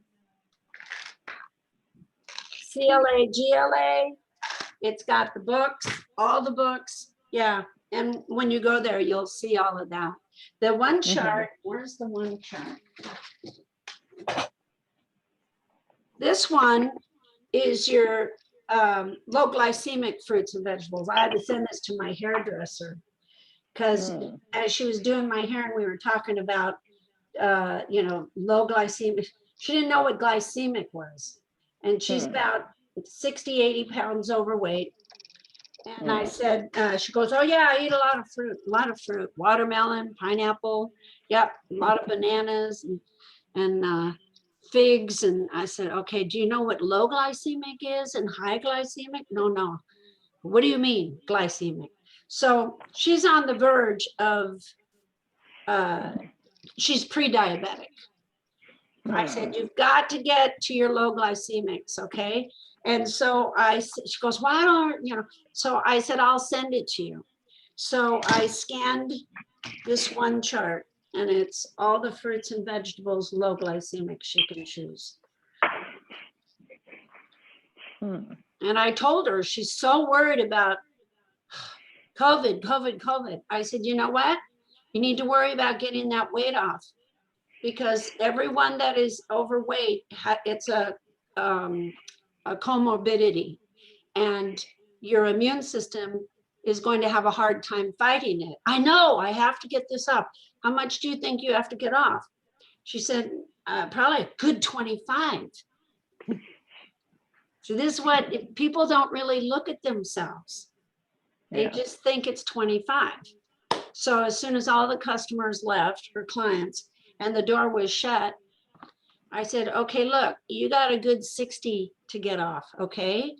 CLA, GLA. It's got the books, all the books. Yeah. And when you go there, you'll see all of that. The one chart, where's the one chart? This one is your low glycemic fruits and vegetables. I had to send this to my hairdresser because as she was doing my hair and we were talking about, you know, low glycemic, she didn't know what glycemic was. And she's about 60, 80 pounds overweight. And I said, she goes, oh yeah, I eat a lot of fruit, watermelon, pineapple. Yep, a lot of bananas and figs. And I said, okay, do you know what low glycemic is and high glycemic? No. What do you mean glycemic? So she's on the verge of, she's pre-diabetic. I said, you've got to get to your low glycemics, okay? And so she goes, why don't, you know, so I said, I'll send it to you. So I scanned this one chart and it's all the fruits and vegetables, low glycemic she can choose. And I told her, she's so worried about COVID. I said, you know what? You need to worry about getting that weight off because everyone that is overweight, it's a comorbidity and your immune system is going to have a hard time fighting it. I know, I have to get this up. How much do you think you have to get off? She said, probably a good 25. So this is what people don't really look at themselves. They just think it's 25. So as soon as all the customers left, her clients, and the door was shut, I said, okay, look, you got a good 60 to get off, okay?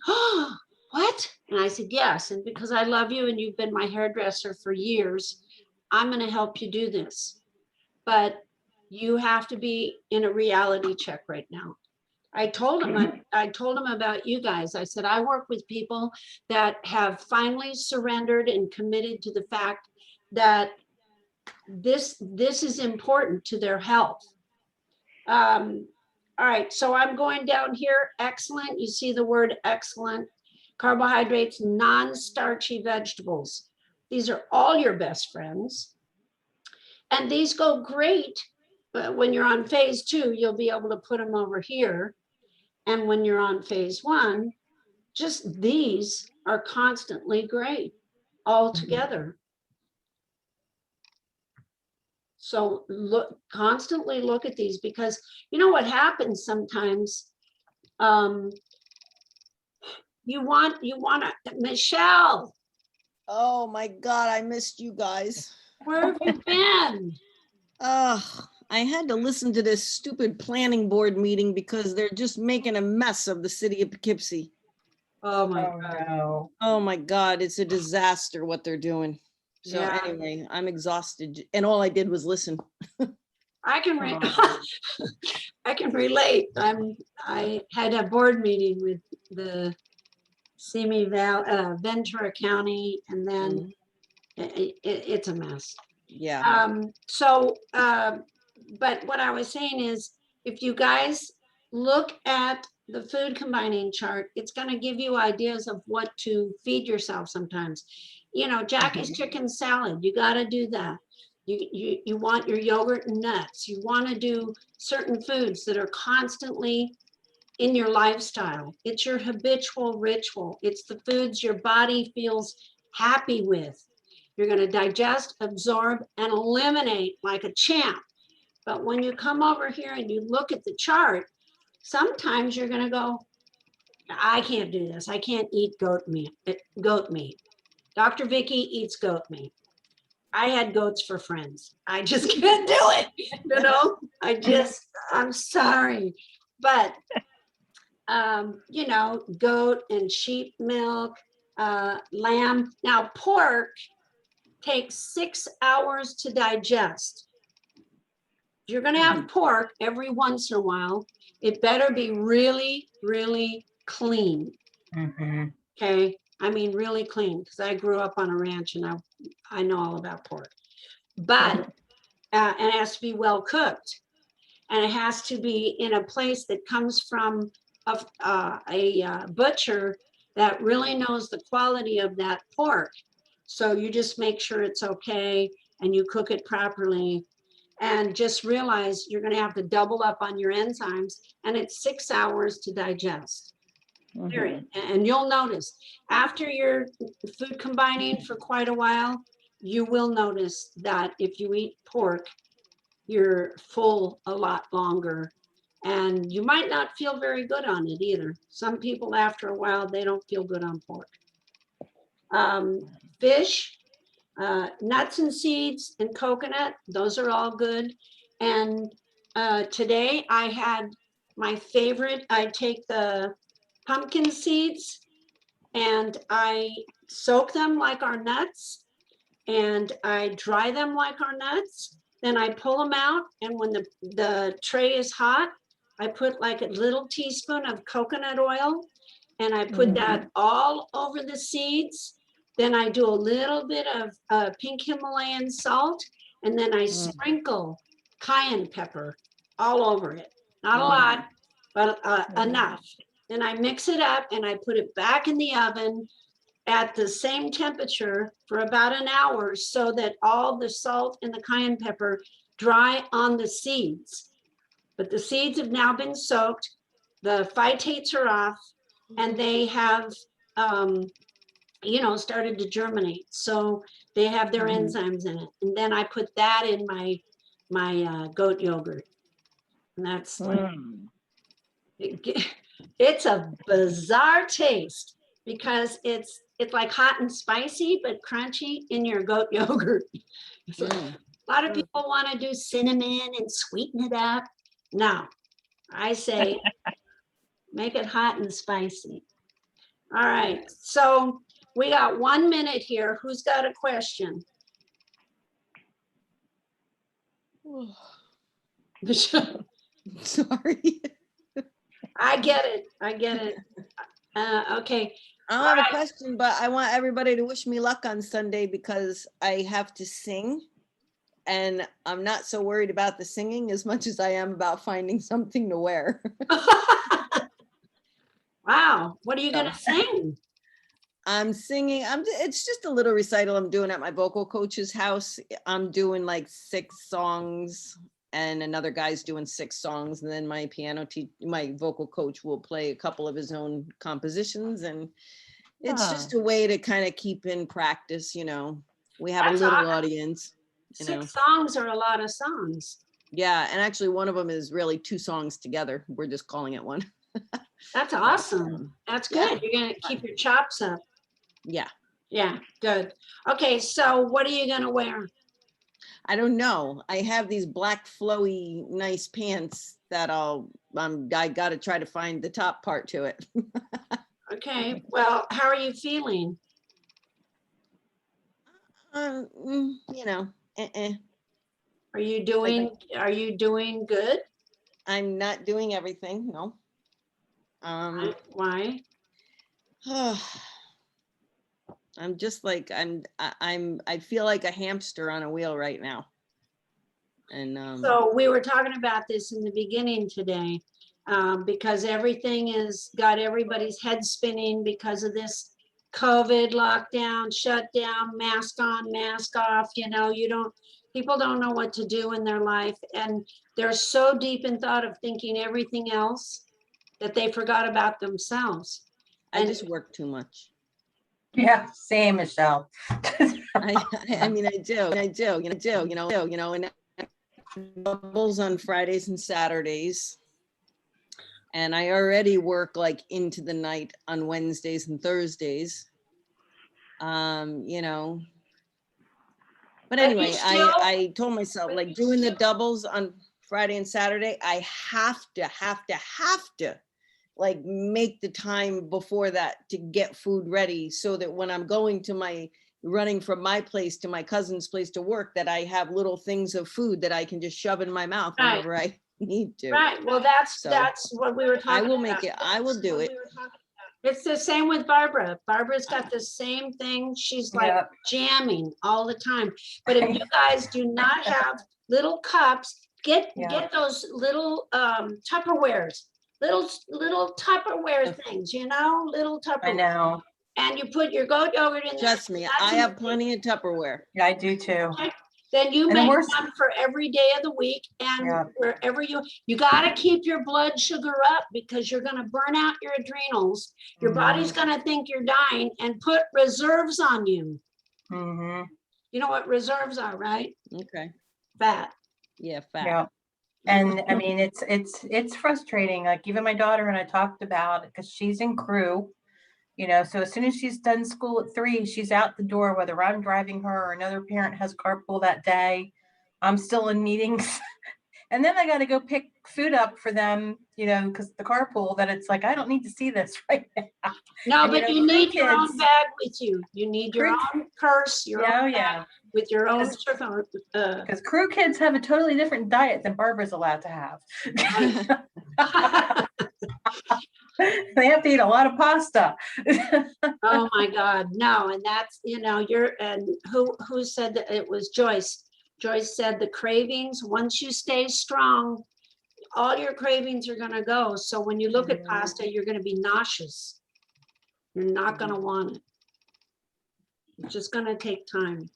What? And I said, yes. And because I love you and you've been my hairdresser for years, I'm going to help you do this. But you have to be in a reality check right now. I told him about you guys. I said, I work with people that have finally surrendered and committed to the fact that this is important to their health. All right, so I'm going down here. Excellent. You see the word excellent. Carbohydrates, non-starchy vegetables. These are all your best friends. And these go great. But when you're on phase 2, you'll be able to put them over here. And when you're on phase 1, just these are constantly great all together. So constantly look at these because you know what happens sometimes. You want to, Michelle. Oh my God, I missed you guys. Where have you been? I had to listen to this stupid planning board meeting because they're just making a mess of the city of Poughkeepsie. Oh my God. No. Oh my God, it's a disaster what they're doing. So Yeah. anyway, I'm exhausted and all I did was listen. I can relate. I had a board meeting with the Simi Ventura County, and then it's a mess. Yeah. But what I was saying is, if you guys look at the food combining chart, it's going to give you ideas of what to feed yourself sometimes. You know, Jackie's chicken salad, you got to do that. You want your yogurt and nuts. You want to do certain foods that are constantly in your lifestyle. It's your habitual ritual. It's the foods your body feels happy with. You're going to digest, absorb, and eliminate like a champ. But when you come over here and you look at the chart, sometimes you're going to go, I can't do this. I can't eat goat meat. Dr. Vicky eats goat meat. I had goats for friends. I just can't do it. You know, I'm sorry. But, you know, goat and sheep milk, lamb. Now pork takes 6 hours to digest. If you're gonna have pork every once in a while, it better be really, really clean. Mhm. Okay, I mean really clean, because I grew up on a ranch and I know all about pork. But and it has to be well cooked, and it has to be in a place that comes from a butcher that really knows the quality of that pork. So you just make sure it's okay and you cook it properly. And just realize you're going to have to double up on your enzymes, and it's 6 hours to digest. Period. And you'll notice after you're food combining for quite a while, you will notice that if you eat pork, you're full a lot longer, and you might not feel very good on it either. Some people after a while, they don't feel good on pork. Fish, nuts and seeds and coconut, those are all good. And today I had my favorite. I take the pumpkin seeds and I soak them like our nuts, and I dry them like our nuts. Then I pull them out, and when the tray is hot, I put like a little teaspoon of coconut oil, and I put that all over the seeds. Then I do a little bit of pink Himalayan salt, and then I sprinkle cayenne pepper all over it. Not a lot, but enough. Then I mix it up and I put it back in the oven at the same temperature for about an hour, so that all the salt and the cayenne pepper dry on the seeds. But the seeds have now been soaked, the phytates are off, and they have started to germinate. So they have their enzymes in it. And then I put that in my goat yogurt. And that's like, it's a bizarre taste, because it's like hot and spicy, but crunchy in your goat yogurt. So a lot of people want to do cinnamon and sweeten it up. No, I say make it hot and spicy. All right, so we got 1 minute here. Who's got a question? Sorry. I get it. Okay. I don't have a question, but I want everybody to wish me luck on Sunday because I have to sing. And I'm not so worried about the singing as much as I am about finding something to wear. Wow. What are you going to sing? I'm singing. It's just a little recital I'm doing at my vocal coach's house. I'm doing like 6 songs and another guy's doing 6 songs. And then my my vocal coach will play a couple of his own compositions. And it's just a way to kind of keep in practice, we have a little audience. 6 songs are a lot of songs. Yeah. And actually one of them is really 2 songs together. We're just calling it one. That's awesome. That's good. You're going to keep your chops up. Yeah. Yeah, good. Okay, so what are you going to wear? I don't know. I have these black flowy nice pants that I got to try to find the top part to it. Okay, well, how are you feeling? Uh-uh. Are you doing good? I'm not doing everything, no. Why? I'm just like I feel like a hamster on a wheel right now. And so we were talking about this in the beginning today, because everything is got everybody's head spinning because of this COVID lockdown, shutdown, mask on, mask off. People don't know what to do in their life, and they're so deep in thought of thinking everything else that they forgot about themselves. I just work too much. Yeah, same, Michelle. I mean, I do, and doubles on Fridays and Saturdays. And I already work like into the night on Wednesdays and Thursdays. But anyway, I told myself, like, doing the doubles on Friday and Saturday, I have to like make the time before that to get food ready so that when I'm going to running from my place to my cousin's place to work, that I have little things of food that I can just shove in my mouth Right. whenever I need to. Right, well, So, that's what we were talking about. I will make it, I will do it. It's the same with Barbara. Barbara's got the same thing. She's like Yep. jamming all the time. But if you guys do not have little cups, get those little Tupperwares, little Tupperware things, little Tupperware. I know. And you put your goat yogurt in there. Trust me, That's I in have the- plenty of Tupperware. Yeah, I do too. Then you And the make worst- one for every day of the week, and Yeah. wherever you gotta keep your blood sugar up because you're gonna burn out your adrenals. Your body's gonna think you're dying and put reserves on you. Mhm. You know what reserves are, right? Okay, Fat. yeah, fat. Yeah. And I mean, it's frustrating. Like even my daughter and I talked about it because she's in crew, so as soon as she's done school at 3, she's out the door, whether I'm driving her or another parent has carpool that day. I'm still in meetings. And then I got to go pick food up for them, because the carpool, that it's like, I don't need to see this right now. No, And, but you crew need your own kids- bag with you. You need your Crew- own purse, your own bag Yeah. with your own Because- circle. Because crew kids have a totally different diet than Barbara's allowed to have. They have to eat a lot of pasta. Oh my God, no, and that's, and who said that? It was Joyce. Joyce said the cravings, once you stay strong, all your cravings are gonna go. So when you look at pasta, you're gonna be nauseous. You're not gonna want it. It's just gonna take time.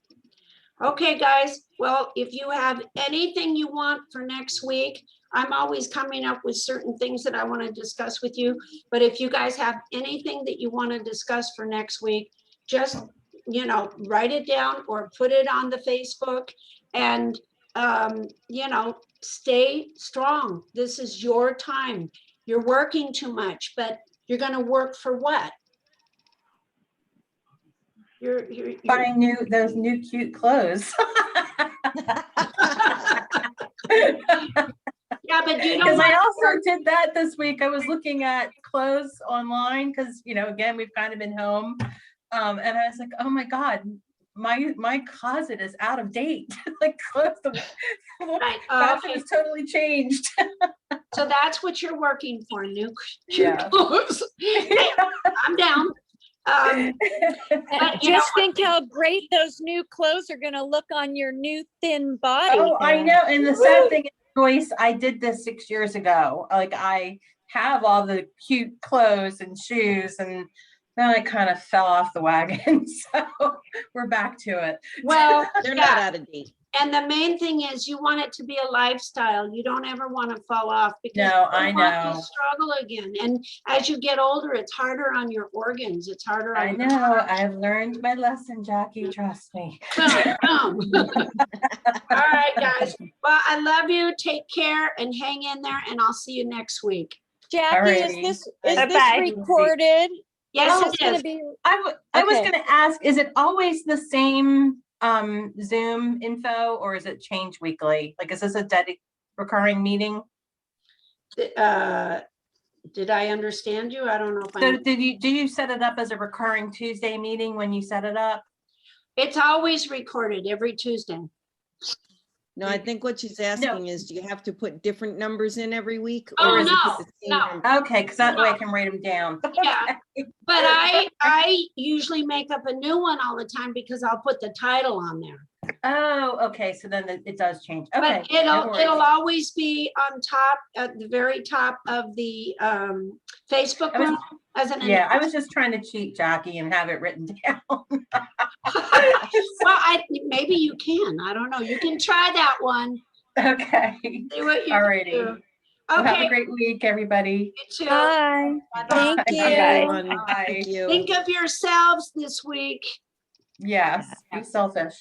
Okay, guys, well, if you have anything you want for next week, I'm always coming up with certain things that I want to discuss with you. But if you guys have anything that you want to discuss for next week, just, write it down or put it on the Facebook and, stay strong. This is your time. You're working too much, but you're going to work for what? You're Buying those new cute clothes. Yeah, but you don't Because I want also did that this week. I was looking at clothes online because, again, we've kind of been home. And I was like, oh my God, my closet is out of date. Like clothes, the Right, fashion okay. has totally changed. So that's what you're working for, new Yeah. clothes. Hey, I'm down. And But just think how great those new clothes are gonna look on your new thin body. Oh, I know. And the sad thing is, Joyce, I did this 6 years ago. Like I have all the cute clothes and shoes, and then I kind of fell off the wagon. So we're back to it. Well, They're yeah, not out of date. and the main thing is you want it to be a lifestyle. You don't ever want to fall off because No, you I don't want to know. struggle again. And as you get older, it's harder on your organs. It's harder I on your know. I've learned my lesson, Jackie. Trust me. Boom, boom. All right, guys. Well, I love you. Take care and hang in there, and I'll see you next week. Jackie, is Alrighty. this Bye-bye. recorded? Yes, Is this it gonna is. be- I was Okay. going to ask, is it always the same Zoom info, or is it change weekly? Like, is this a recurring meeting? Did I understand you? I don't know if So I. do you set it up as a recurring Tuesday meeting when you set it up? It's always recorded every Tuesday. No, I think what she's asking is, do you have to put different numbers in every week? Oh, or is it no, put the same no. number? Okay, because that way I can write them down. Yeah, but I usually make up a new one all the time because I'll put the title on there. Oh, okay. So then it does change. Okay. But no worries. it'll always be on top, at the very top of the Facebook I was- group as an. Yeah, I was just trying to cheat Jackie and have it written down. Well, maybe you can. I don't know. You can try that one. Okay. See what you can Alrighty. do. Well, have a Okay, great week, everybody. you too. Bye. Thank Bye. you. Everyone, Bye. thank you. Think of yourselves this week. Yes, be selfish.